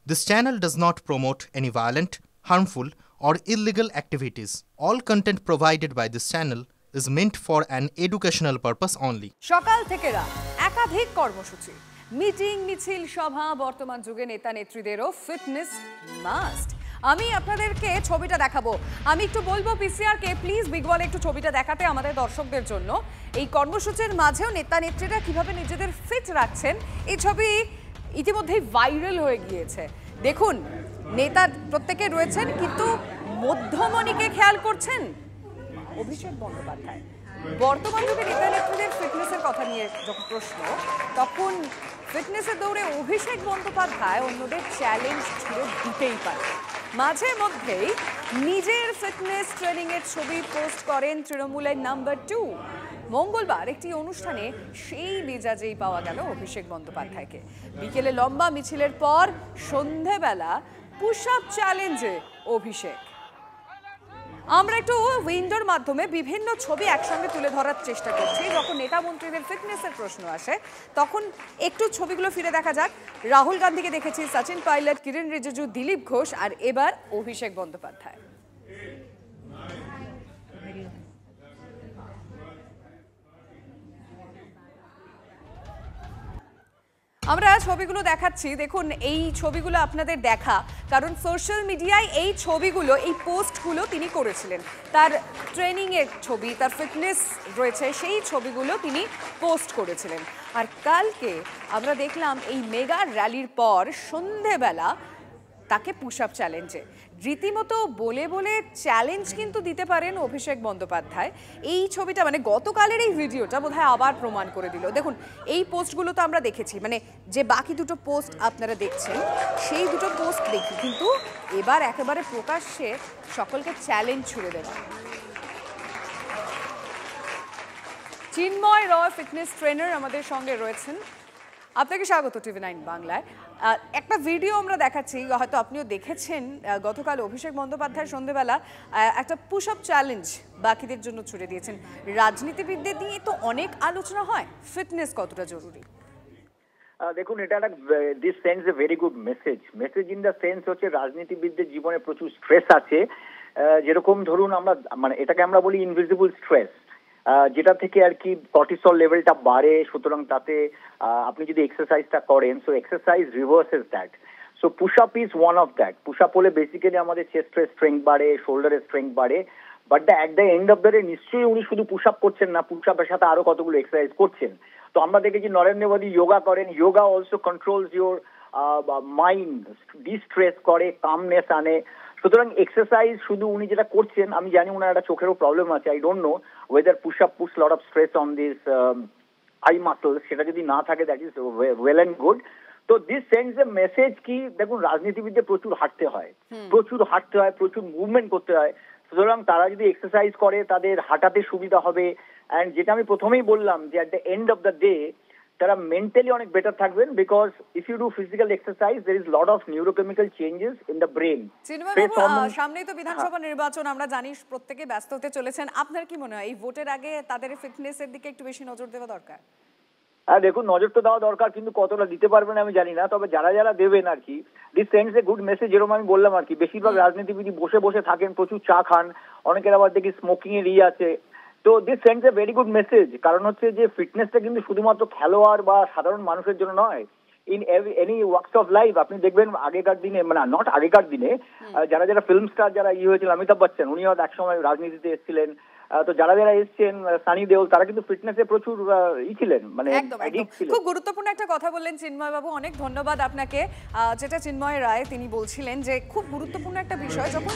This channel does not promote any violent, harmful, or illegal activities. All content provided by this channel is meant for an educational purpose only. সকাল থেকে রাত একাধিক কর্মসূচি, meeting, মিছিল, সভা, বর্তমান যুগে নেতা নেত্রীদেরও ফিটনেস মাস্ট। আমি আপনাদেরকে ছবিটা দেখাবো। আমি একটু বলবো পিসিআর কে প্লিজ বিগ বলে একটু ছবিটা দেখাতে আমাদের দর্শকদের জন্য। এই কর্মসূচির মাঝেও নেতা নেত্রীরা কিভাবে নিজেদের ফিট রাখছেন এই ছবি ইতিমধ্যেই ভাইরাল হয়ে গিয়েছে। দেখুন, নেতা প্রত্যেকে রয়েছেন, কিন্তু মধ্যমণিকে খেয়াল করছেন অভিষেক বন্দ্যোপাধ্যায়। বর্তমান যুগে নেতা নেত্রীদের ফিটনেসের কথা নিয়ে যখন প্রশ্ন, তখন ফিটনেসের দৌড়ে অভিষেক বন্দ্যোপাধ্যায় অন্যদের চ্যালেঞ্জ ছুড়ে দিতেই পারে। মাঝে মধ্যেই নিজের ফিটনেস ট্রেনিংয়ের ছবি পোস্ট করেন তৃণমূলের নাম্বার 2। মঙ্গলবার একটি অনুষ্ঠানে সেই মেজাজেই পাওয়া গেল অভিষেক বন্দ্যোপাধ্যায়কে। বিকেলে লম্বা মিছিলের পর সন্ধেবেলা পুশ আপ চ্যালেঞ্জে অভিষেক। আমরা একটু উইন্ডোর মাধ্যমে বিভিন্ন ছবি একসঙ্গে তুলে ধরার চেষ্টা করছি। যখন নেতা মন্ত্রীদের ফিটনেসের প্রশ্ন আসে তখন একটু ছবিগুলো ফিরে দেখা যাক। রাহুল গান্ধীকে দেখেছি, সচিন পাইলট, কিরেন রিজিজু, দিলীপ ঘোষ, আর এবার অভিষেক বন্দ্যোপাধ্যায়। আমরা ছবিগুলো দেখাচ্ছি, দেখুন এই ছবিগুলো আপনাদের দেখা, কারণ সোশ্যাল মিডিয়ায় এই ছবিগুলো, এই পোস্টগুলো তিনি করেছিলেন। তার ট্রেনিংয়ের ছবি, তার ফিটনেস রয়েছে, সেই ছবিগুলো তিনি পোস্ট করেছিলেন। আর কালকে আমরা দেখলাম এই মেগা র্যালির পর সন্ধেবেলা তাকে পুশ আপ চ্যালেঞ্জে রীতিমতো বলে বলে চ্যালেঞ্জ কিন্তু দিতে পারেন অভিষেক বন্দ্যোপাধ্যায়। এই ছবিটা মানে গতকালের এই ভিডিওটা বোধহয় আবার প্রমাণ করে দিল। দেখুন, এই পোস্টগুলো তো আমরা দেখেছি, মানে যে বাকি দুটো পোস্ট আপনারা দেখছেন সেই দুটো পোস্ট দেখি, কিন্তু এবার একেবারে প্রকাশ্যে সকলকে চ্যালেঞ্জ ছুড়ে দেওয়া। চিন্ময় রয় ফিটনেস ট্রেনার আমাদের সঙ্গে রয়েছেন। আপনাকে স্বাগত TV9 বাংলায়। একটা ভিডিও আমরা দেখাচ্ছি, হয়তো আপনিও দেখেছেন, গতকাল অভিষেক বন্দ্যোপাধ্যায় সন্ধ্যেবেলা একটা পুশ আপ চ্যালেঞ্জ বাকিদের জন্য ছুড়ে দিয়েছেন। রাজনীতিবিদদের নিয়ে তো অনেক আলোচনা হয়, ফিটনেস কতটা জরুরি? দেখুন, এটা একটা this sends a very good message in the sense হচ্ছে রাজনীতিবিদদের জীবনে প্রচুর স্ট্রেস আছে। যেরকম ধরুন আমরা মানে এটাকে আমরা বলি ইনভিজিবল স্ট্রেস, যেটা থেকে আর কি কর্টিসল লেভেলটা বাড়ে। সুতরাং তাতে আপনি যদি এক্সারসাইজটা করেন, so exercise reverses that. So push up is one of that. Push up হলে বেসিক্যালি আমাদের চেস্টের স্ট্রেংথ বাড়ে, শোল্ডারের স্ট্রেংথ বাড়ে। But at the end of the day নিশ্চয়ই উনি শুধু পুশ আপ করছেন না, পুশ আপের সাথে আরো কতগুলো এক্সারসাইজ করছেন। তো আমরা দেখেছি নরেন্দ্র মোদী যোগা করেন। Yoga also controls your mind, distress করে, কামনেস আনে। সুতরাং এক্সারসাইজ শুধু উনি যেটা করছেন, আমি জানি ওনার একটা চোখেরও প্রবলেম আছে, I don't know whether push up puts lot of stress on this I muscles, সেটা যদি না থাকে that is well and good. তো দিস সেন্ডস এ মেসেজ কি, দেখুন রাজনীতিবিদদের প্রচুর হাঁটতে হয়, প্রচুর মুভমেন্ট করতে হয়। সুতরাং তারা যদি এক্সারসাইজ করে তাদের হাঁটাতে সুবিধা হবে। অ্যান্ড যেটা আমি প্রথমেই বললাম যে at the end of the day তারা মেন্টালি অনেক বেটার থাকবেন, because if you do physical exercise there is lot of neurochemical changes in the brain. সামনেই তো বিধানসভা নির্বাচন, আমরা জানি প্রত্যেকে ব্যস্ত হতে চলেছেন। আপনার কি মনে হয় এই ভোটের আগে তাদের ফিটনেসের দিকে একটু বেশি নজর দেওয়া দরকার? হ্যাঁ, দেখুন নজর তো দেওয়া দরকার, কিন্তু কতটা দিতে পারবেন আমি জানি না। তবে যারা যারা দেবেন আর কি, this sends a good message. যেরকম আমি বললাম আর কি, বেশিরভাগ রাজনীতিবিদ বসে বসে থাকেন, প্রচুর চা খান, অনেকের আবার দেখি স্মোকিং এর আছে। তো this sends a very good message. কারণ হচ্ছে যে ফিটনেসটা কিন্তু শুধুমাত্র খেলোয়াড় বা সাধারণ মানুষের জন্য নয়, in any works of life. আপনি দেখবেন আগেকার দিনে, মানে নট আগেকার দিনে, যারা যারা ফিল্ম স্টার যারা হয়েছিল, অমিতাভ বচ্চন উনিও একসময় রাজনীতিতে এসেছিলেন। তো যারা যারা এসছেন, সানি দেওল, তারা কিন্তু ফিটনেসে প্রচুর ছিলেন, মানে খুব গুরুত্বপূর্ণ একটা কথা বললেন চিন্ময় বাবু, অনেক ধন্যবাদ আপনাকে। যেটা চিন্ময় রায় তিনি বলছিলেন যে খুব গুরুত্বপূর্ণ একটা বিষয়, যখন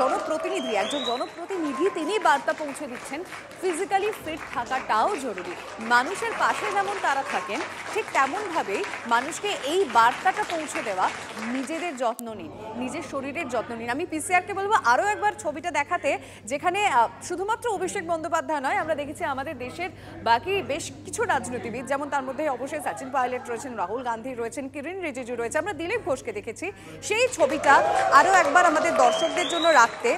জনপ্রতিনিধি, একজন জনপ্রতিনিধি তিনি বার্তা পৌঁছে দিচ্ছেন ফিজিক্যালি ফিট থাকাটাও জরুরি। মানুষের পাশে যেমন তারা থাকেন, ঠিক তেমনভাবেই মানুষকে এই বার্তাটা পৌঁছে দেওয়া, নিজেদের যত্ন নিন, নিজের শরীরের যত্ন নিন। আমি পিসিআরকে বলবো আরও একবার ছবিটা দেখাতে, যেখানে শুধুমাত্র অভিষেক বন্দ্যোপাধ্যায় নয়, আমরা দেখেছি আমাদের দেশের বাকি বেশ কিছু রাজনীতিবিদ, যেমন তার মধ্যে অবশ্যই সচিন পাইলট রয়েছেন, রাহুল গান্ধী রয়েছেন, কিরেন রিজিজু রয়েছে, আমরা দিলীপ ঘোষকে দেখেছি। সেই ছবিটা আরও একবার আমাদের দর্শকদের জন্য রাখতে,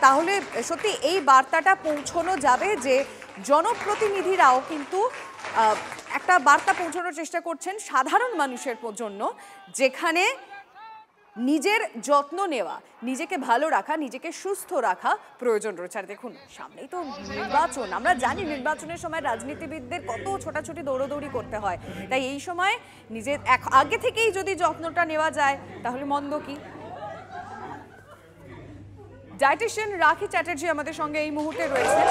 তাহলে সত্যি এই বার্তাটা পৌঁছানো যাবে যে জনপ্রতিনিধিরাও কিন্তু একটা বার্তা পৌঁছানোর চেষ্টা করছেন সাধারণ মানুষের জন্য, যেখানে নিজের যত্ন নেওয়া, নিজেকে ভালো রাখা, নিজেকে সুস্থ রাখা প্রয়োজন রয়েছে। আর দেখুন সামনেই তো নির্বাচন, আমরা জানি নির্বাচনের সময় রাজনীতিবিদদের কত ছোটাছুটি দৌড়দৌড়ি করতে হয়, তাই এই সময় নিজের আগে থেকেই যদি যত্নটা নেওয়া যায় তাহলে মন্দ কি। ডায়েটিশিয়ান রাখি চ্যাটার্জি আমাদের সঙ্গে এই মুহূর্তে রয়েছেন।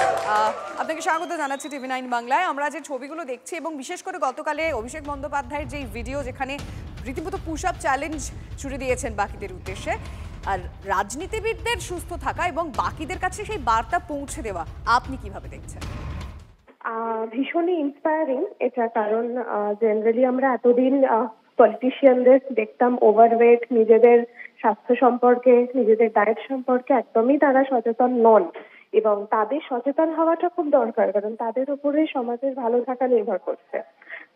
আপনাকে স্বাগত জানাচ্ছি TV9 বাংলায়। আমরা যে ছবিগুলো দেখছি এবং বিশেষ করে গতকালে অভিষেক বন্দ্যোপাধ্যায়ের যে ভিডিও, যেখানে রীতিমতো পুশ আপ চ্যালেঞ্জ ছুড়ে দিয়েছেন বাকিদের উদ্দেশ্যে, আর রাজনীতিবিদদের সুস্থ থাকা এবং বাকিদের কাছে সেই বার্তা পৌঁছে দেওয়া, আপনি কিভাবে দেখছেন? ভীষণই ইন্সপায়ারিং এটা, কারণ জেনারেলি আমরা এতদিন পলিটিশিয়ানদের দেখতাম ওভারওয়েট, নিজেদের স্বাস্থ্য সম্পর্কে, নিজেদের ডায়েট সম্পর্কে একদমই তারা সচেতন নন, এবং তাদের সচেতন হওয়াটা খুব দরকার, কারণ তাদের উপরে সমাজের ভালো থাকা নির্ভর করছে।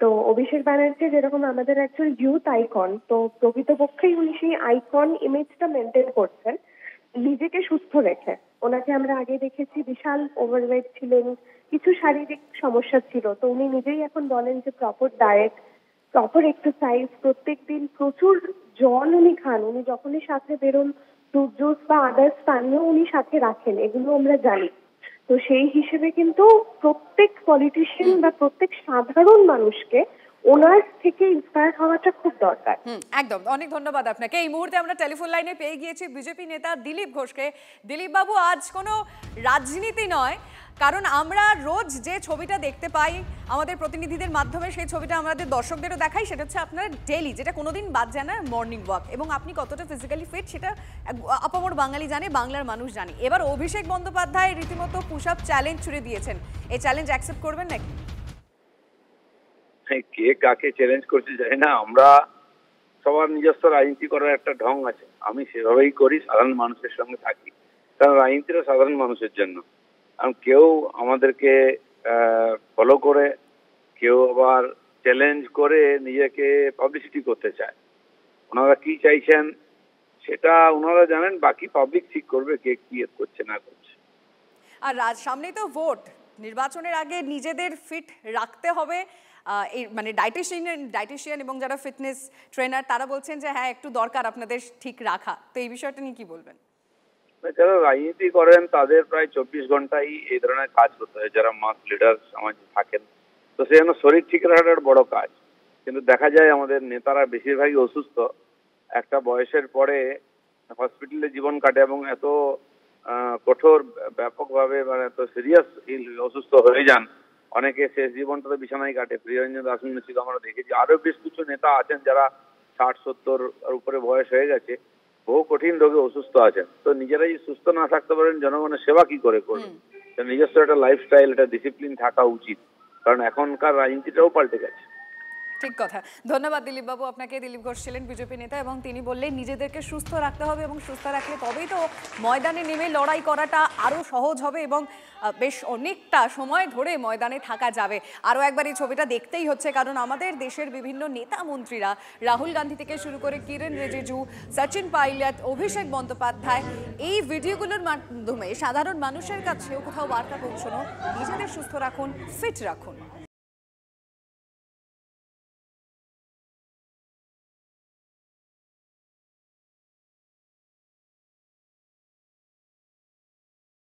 তো অভিষেক ব্যানার্জি যেরকম আমাদের একজন ইউথ আইকন, তো প্রকৃতপক্ষেই উনি সেই আইকন ইমেজটা মেনটেন করছেন নিজেকে সুস্থ রেখে। ওনাকে আমরা আগে দেখেছি বিশাল ওভারওয়েট ছিলেন, কিছু শারীরিক সমস্যা ছিল, তো উনি নিজেই এখন বলেন যে প্রপার ডায়েট, প্রপার এক্সারসাইজ, প্রত্যেক দিন প্রচুর জল উনি খান, উনি যখনই সাথে বেরোন ফ্রুট জুস বা আদার্স পানীয় উনি সাথে রাখেন, এগুলো আমরা জানি। তো সেই হিসেবে কিন্তু প্রত্যেক পলিটিশিয়ান বা প্রত্যেক সাধারণ মানুষকে ওনার থেকে ইন্সপায়ার হওয়াটা খুব দরকার। একদম, অনেক ধন্যবাদ আপনাকে। এই মুহূর্তে আমরা টেলিফোন লাইনে পেয়ে গিয়েছি বিজেপি নেতা দিলীপ ঘোষকে। দিলীপ বাবু, আজ কোনো রাজনীতি নয়, কারণ আমরা রোজ যে ছবিটা দেখতে পাই আমাদের প্রতিনিধিদের মাধ্যমে, সেই ছবিটা আমাদের দর্শকদেরও দেখাই, সেটা হচ্ছে আপনার ডেইলি, যেটা কোনোদিন বাদ যায় না, মর্নিং ওয়াক। এবং আপনি কতটা ফিজিক্যালি ফিট সেটা আপামর বাঙালি জানে, বাংলার মানুষ জানে। এবার অভিষেক বন্দ্যোপাধ্যায় রীতিমতো পুশ আপ চ্যালেঞ্জ ছুড়ে দিয়েছেন, এই চ্যালেঞ্জ অ্যাকসেপ্ট করবেন নাকি? কে কাকে চ্যালেঞ্জ করতে জানি না, আমরা সবার নিজস্ব রাজনীতি করার একটা ঢং আছে, আমি সেভাবেই করি, সাধারণ মানুষের সঙ্গে থাকি, কারণ রাজনীতিটা সাধারণ মানুষের জন্য। কেউ আমাদেরকে ফলো করে, কেউ আবার চ্যালেঞ্জ করে নিজেকে পাবলিসিটি করতে চায়। ওনারা কি চাইছেন সেটা ওনারা জানেন, বাকি পাবলিক ঠিক করবে কে কি করছে না করছে। আর সামনেই তো ভোট, নির্বাচনের আগে নিজেদের ফিট রাখতে হবে। মানে ডায়েটিশিয়ান এবং যারা ফিটনেস ট্রেনার তারা বলছেন যে হ্যাঁ একটু দরকার আপনাদের ঠিক রাখা, তো এই বিষয়টা নিয়ে কি বলবেন? যারা রাজনীতি করেন তাদের প্রায় 24 ঘন্টাই এই ধরনের কাজ করতে হয়, যারা মাস লিডার সমাজে থাকেন, তো সেই জন্য শরীর ঠিক রাখাটা একটা বড় কাজ। কিন্তু দেখা যায় আমাদের নেতারা বেশিরভাগই অসুস্থ, একটা বয়সের পরে হসপিটালে জীবন কাটে এবং এত কঠোর ব্যাপকভাবে মানে এত সিরিয়াস অসুস্থ হয়ে যান, অনেকে শেষ জীবনটা তো বিছানায় কাটে। প্রিয়রঞ্জন দাস মুন্সিকে আমরা দেখেছি, আরো বেশ কিছু নেতা আছেন যারা 60-70 উপরে বয়স হয়ে গেছে, বহু কঠিন রোগে অসুস্থ আছেন। তো নিজেরাই সুস্থ না থাকতে পারেন, জনগণের সেবা কি করে করবেন? নিজস্ব একটা লাইফস্টাইল, একটা ডিসিপ্লিন থাকা উচিত, কারণ এখনকার রাজনীতিটাও পাল্টে গেছে। ঠিক কথা, ধন্যবাদ দিলীপ বাবু আপনাকে। দিলীপ ঘোষ ছিলেন বিজেপি নেতা এবং তিনি বললেন নিজেদেরকে সুস্থ রাখতে হবে এবং সুস্থ রাখলে তবেই তো ময়দানে নেমে লড়াই করাটা আরও সহজ হবে এবং বেশ অনেকটা সময় ধরে ময়দানে থাকা যাবে। আরও একবার এই ছবিটা দেখতেই হচ্ছে, কারণ আমাদের দেশের বিভিন্ন নেতা মন্ত্রীরা, রাহুল গান্ধী থেকে শুরু করে কিরেন রিজিজু, সচিন পাইলট, অভিষেক বন্দ্যোপাধ্যায়, এই ভিডিওগুলোর মাধ্যমে সাধারণ মানুষের কাছেও কোথাও বার্তা পৌঁছানো, নিজেদের সুস্থ রাখুন, ফিট রাখুন।